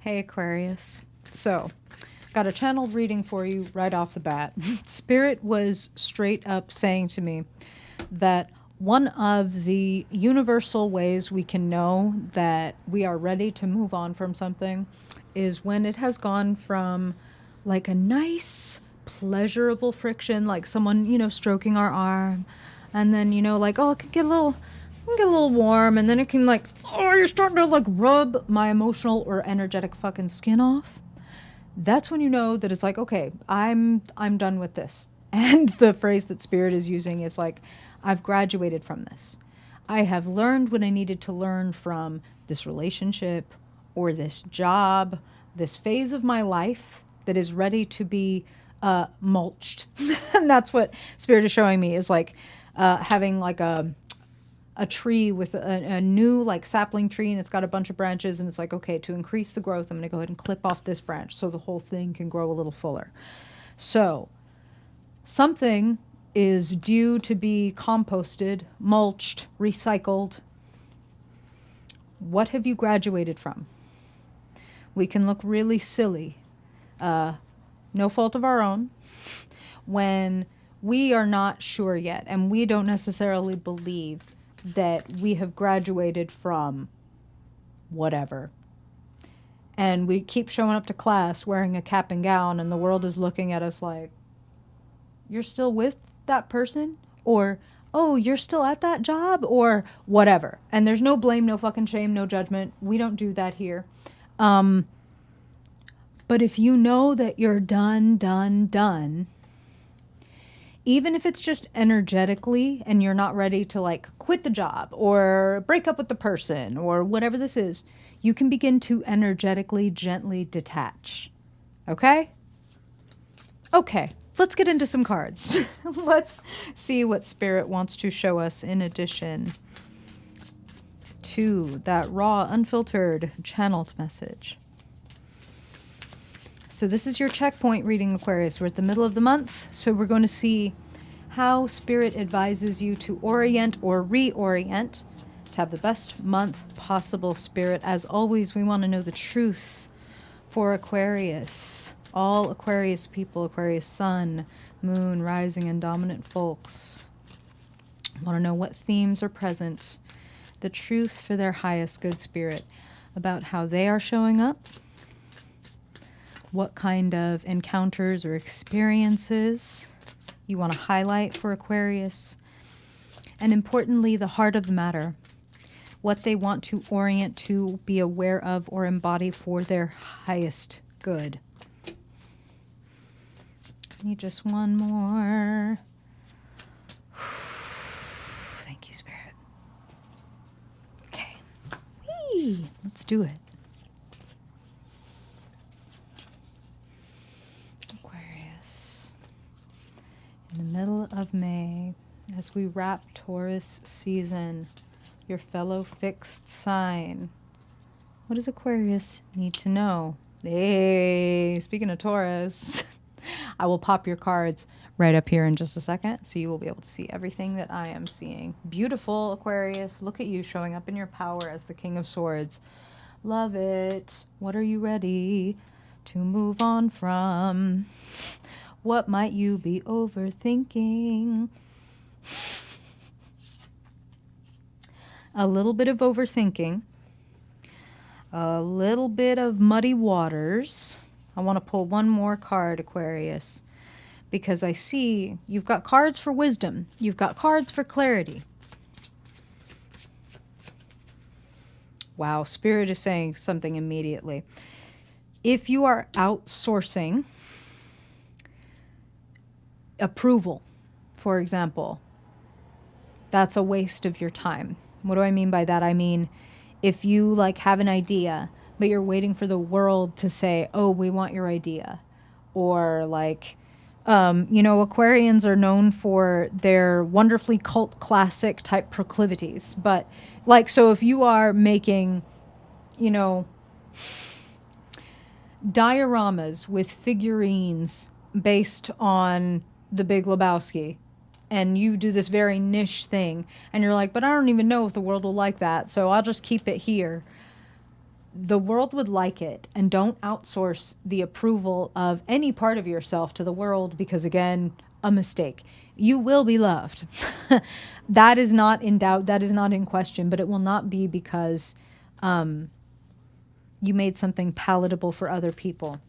Hey Aquarius. So, got a channeled reading for you right off the bat. Spirit was straight up saying to me that one of the universal ways we can know that we are ready to move on from something is when it has gone from like a nice, pleasurable friction, like someone, stroking our arm, and then, like, oh, it could get a little warm, and then it can like, oh, you're starting to like rub my emotional or energetic fucking skin off. That's when you know that it's like, okay, I'm done with this. And the phrase that Spirit is using is like, I've graduated from this. I have learned what I needed to learn from this relationship or this job, this phase of my life that is ready to be mulched. And that's what Spirit is showing me, is like having like a tree with a new like sapling tree, and it's got a bunch of branches, and it's like, okay, to increase the growth, I'm going to go ahead and clip off this branch so the whole thing can grow a little fuller. So something is due to be composted, mulched, recycled. What have you graduated from? We can look really silly, no fault of our own, when we are not sure yet, and we don't necessarily believe that we have graduated from whatever. And we keep showing up to class wearing a cap and gown, and the world is looking at us like, you're still with that person? Or, oh, you're still at that job? Or whatever. And there's no blame, no fucking shame, no judgment. We don't do that here. But if you know that you're done, even if it's just energetically and you're not ready to like quit the job or break up with the person or whatever this is, you can begin to energetically, gently detach. Okay? Okay, let's get into some cards. Let's see what Spirit wants to show us in addition to that raw, unfiltered, channeled message. So this is your checkpoint reading, Aquarius. We're at the middle of the month, so we're going to see how Spirit advises you to orient or reorient to have the best month possible, Spirit. As always, we want to know the truth for Aquarius. All Aquarius people, Aquarius sun, moon, rising, and dominant folks want to know what themes are present, the truth for their highest good, Spirit, about how they are showing up, what kind of encounters or experiences you want to highlight for Aquarius, and importantly, the heart of the matter, what they want to orient to, be aware of, or embody for their highest good. Need just one more. Thank you, Spirit. Okay. Whee! Let's do it. Aquarius. In the middle of May, as we wrap Taurus season, your fellow fixed sign, what does Aquarius need to know? Hey, speaking of Taurus, I will pop your cards right up here in just a second, so you will be able to see everything that I am seeing. Beautiful, Aquarius. Look at you showing up in your power as the King of Swords. Love it. What are you ready to move on from? What might you be overthinking? A little bit of overthinking. A little bit of muddy waters. I want to pull one more card, Aquarius, because I see you've got cards for wisdom. You've got cards for clarity. Wow, Spirit is saying something immediately. If you are outsourcing approval, for example, that's a waste of your time. What do I mean by that? I mean, if you like have an idea, but you're waiting for the world to say, oh, we want your idea. Or like, Aquarians are known for their wonderfully cult classic type proclivities. But like, so if you are making, dioramas with figurines based on the Big Lebowski, and you do this very niche thing, and you're like, but I don't even know if the world will like that, so I'll just keep it here. the world would like it. And don't outsource the approval of any part of yourself to the world, because again, a mistake. You will be loved. That is not in doubt. That is not in question, but it will not be because you made something palatable for other people.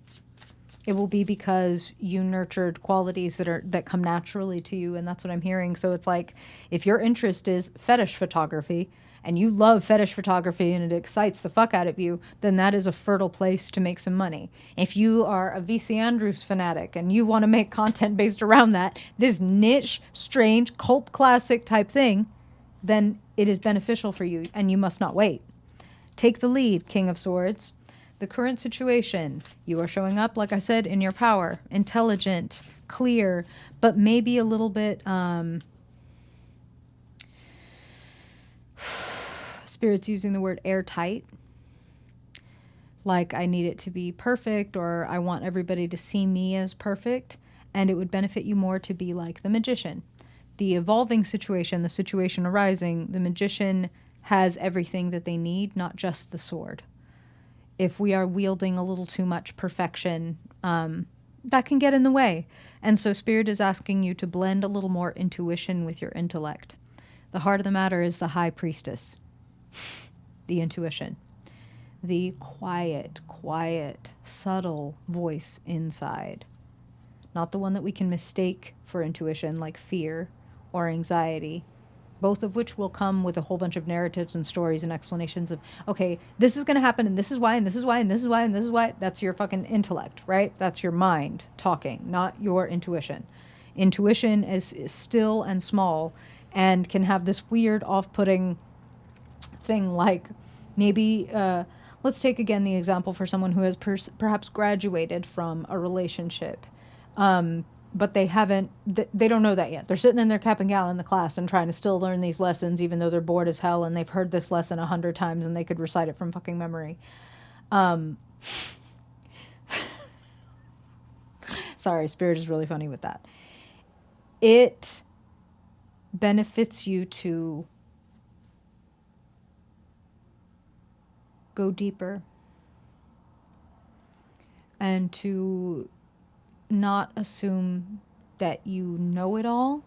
It will be because you nurtured qualities that come naturally to you, and that's what I'm hearing. So it's like, if your interest is fetish photography and you love fetish photography and it excites the fuck out of you, then that is a fertile place to make some money. If you are a VC Andrews fanatic and you want to make content based around that, this niche, strange, cult classic type thing, then it is beneficial for you, and you must not wait. Take the lead, King of Swords. The current situation, you are showing up, like I said, in your power, intelligent, clear, but maybe a little bit, Spirit's using the word airtight. Like, I need it to be perfect, or I want everybody to see me as perfect, and it would benefit you more to be like the magician. The evolving situation, the situation arising, the magician has everything that they need, not just the sword. If we are wielding a little too much perfection, that can get in the way. And so Spirit is asking you to blend a little more intuition with your intellect. The heart of the matter is the high priestess, the intuition, the quiet, subtle voice inside. Not the one that we can mistake for intuition, like fear or anxiety, both of which will come with a whole bunch of narratives and stories and explanations of, okay, this is going to happen, and this is why, and this is why, and this is why, and this is why. That's your fucking intellect, right? That's your mind talking, not your intuition. Intuition is still and small and can have this weird off-putting thing, like maybe, let's take again the example for someone who has perhaps graduated from a relationship, but they haven't, they don't know that yet. They're sitting in their cap and gown in the class and trying to still learn these lessons, even though they're bored as hell and they've heard this lesson 100 times and they could recite it from fucking memory. Sorry, Spirit is really funny with that. It benefits you to go deeper and to not assume that you know it all.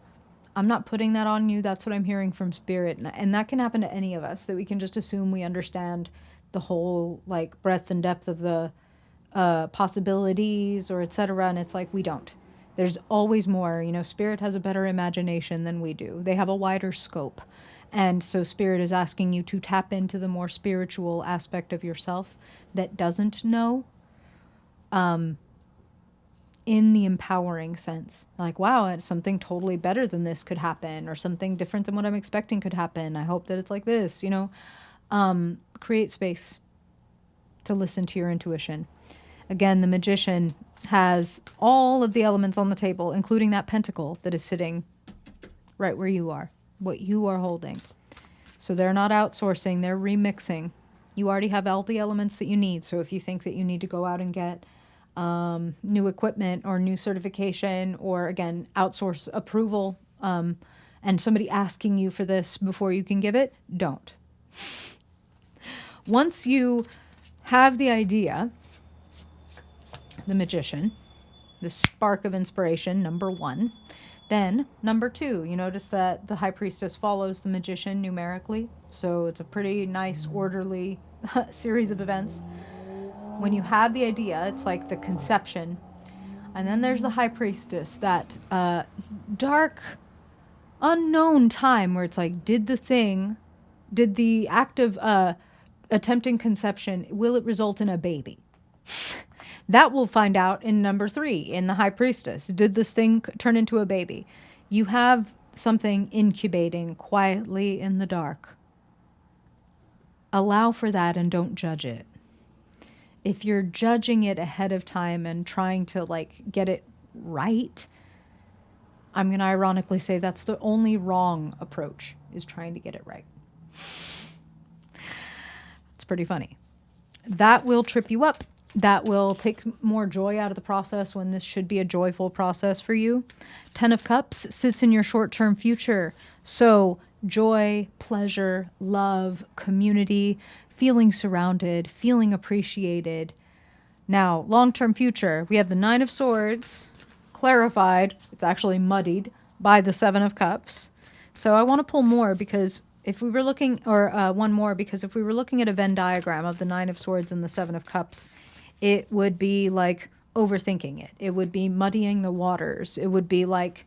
I'm not putting that on you. That's what I'm hearing from Spirit. And that can happen to any of us, that we can just assume we understand the whole, like, breadth and depth of the possibilities or etc. And it's like, we don't. There's always more. You know, Spirit has a better imagination than we do. They have a wider scope. And so Spirit is asking you to tap into the more spiritual aspect of yourself that doesn't know, in the empowering sense. Like, wow, something totally better than this could happen, or something different than what I'm expecting could happen. I hope that it's like this, you know. Create space to listen to your intuition. Again, the magician has all of the elements on the table, including that pentacle that is sitting right where you are, what you are holding. So they're not outsourcing, they're remixing. You already have all the elements that you need. So if you think that you need to go out and get new equipment or new certification, or again, outsource approval, and somebody asking you for this before you can give it, don't. Once you have the idea, the magician, the spark of inspiration, number one, then number two, you notice that the high priestess follows the magician numerically. So it's a pretty nice, orderly series of events. When you have the idea, it's like the conception. And then there's the high priestess, that dark, unknown time where it's like, did the act of attempting conception, will it result in a baby? That we'll find out in number 3, in the high priestess. Did this thing turn into a baby? You have something incubating quietly in the dark. Allow for that and don't judge it. If you're judging it ahead of time and trying to, like, get it right, I'm going to ironically say that's the only wrong approach, is trying to get it right. It's pretty funny. That will trip you up. That will take more joy out of the process when this should be a joyful process for you. 10 of Cups sits in your short-term future. So joy, pleasure, love, community, feeling surrounded, feeling appreciated. Now, long-term future, we have the Nine of Swords clarified. It's actually muddied by the Seven of Cups. So I want to pull more because if we were looking, or one more, because if we were looking at a Venn diagram of the Nine of Swords and the Seven of Cups, it would be like overthinking it. It would be muddying the waters. It would be like,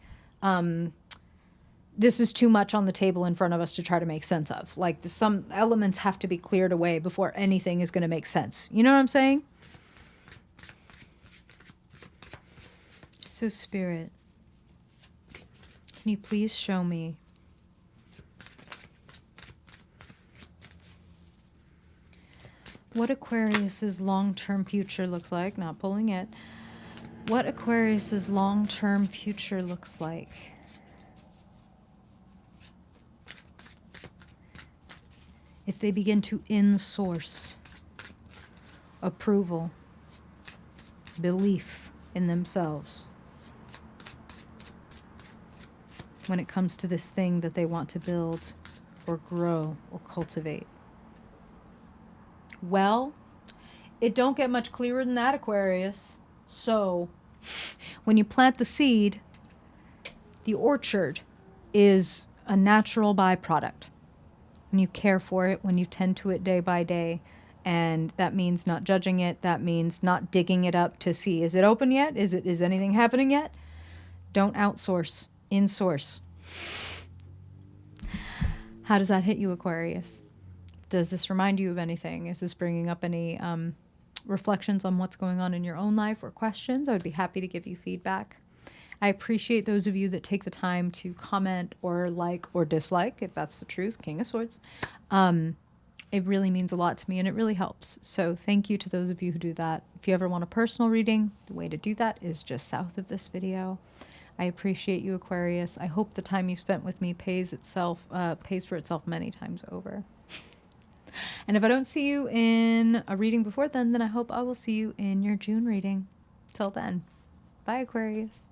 this is too much on the table in front of us to try to make sense of. Like some elements have to be cleared away before anything is going to make sense. You know what I'm saying? So Spirit, can you please show me what Aquarius's long-term future looks like? Not pulling it. What Aquarius's long-term future looks like. If they begin to in-source approval, belief in themselves when it comes to this thing that they want to build or grow or cultivate. Well, it don't get much clearer than that, Aquarius. So when you plant the seed, the orchard is a natural byproduct. When you care for it, when you tend to it day by day, and that means not judging it, that means not digging it up to see, is it open yet? Is anything happening yet? Don't outsource, in-source. How does that hit you, Aquarius? Does this remind you of anything? Is this bringing up any reflections on what's going on in your own life or questions? I would be happy to give you feedback. I appreciate those of you that take the time to comment or like or dislike, if that's the truth, King of Swords. It really means a lot to me and it really helps. So thank you to those of you who do that. If you ever want a personal reading, the way to do that is just south of this video. I appreciate you, Aquarius. I hope the time you spent with me pays for itself many times over. And if I don't see you in a reading before then I hope I will see you in your June reading. Till then, bye, Aquarius.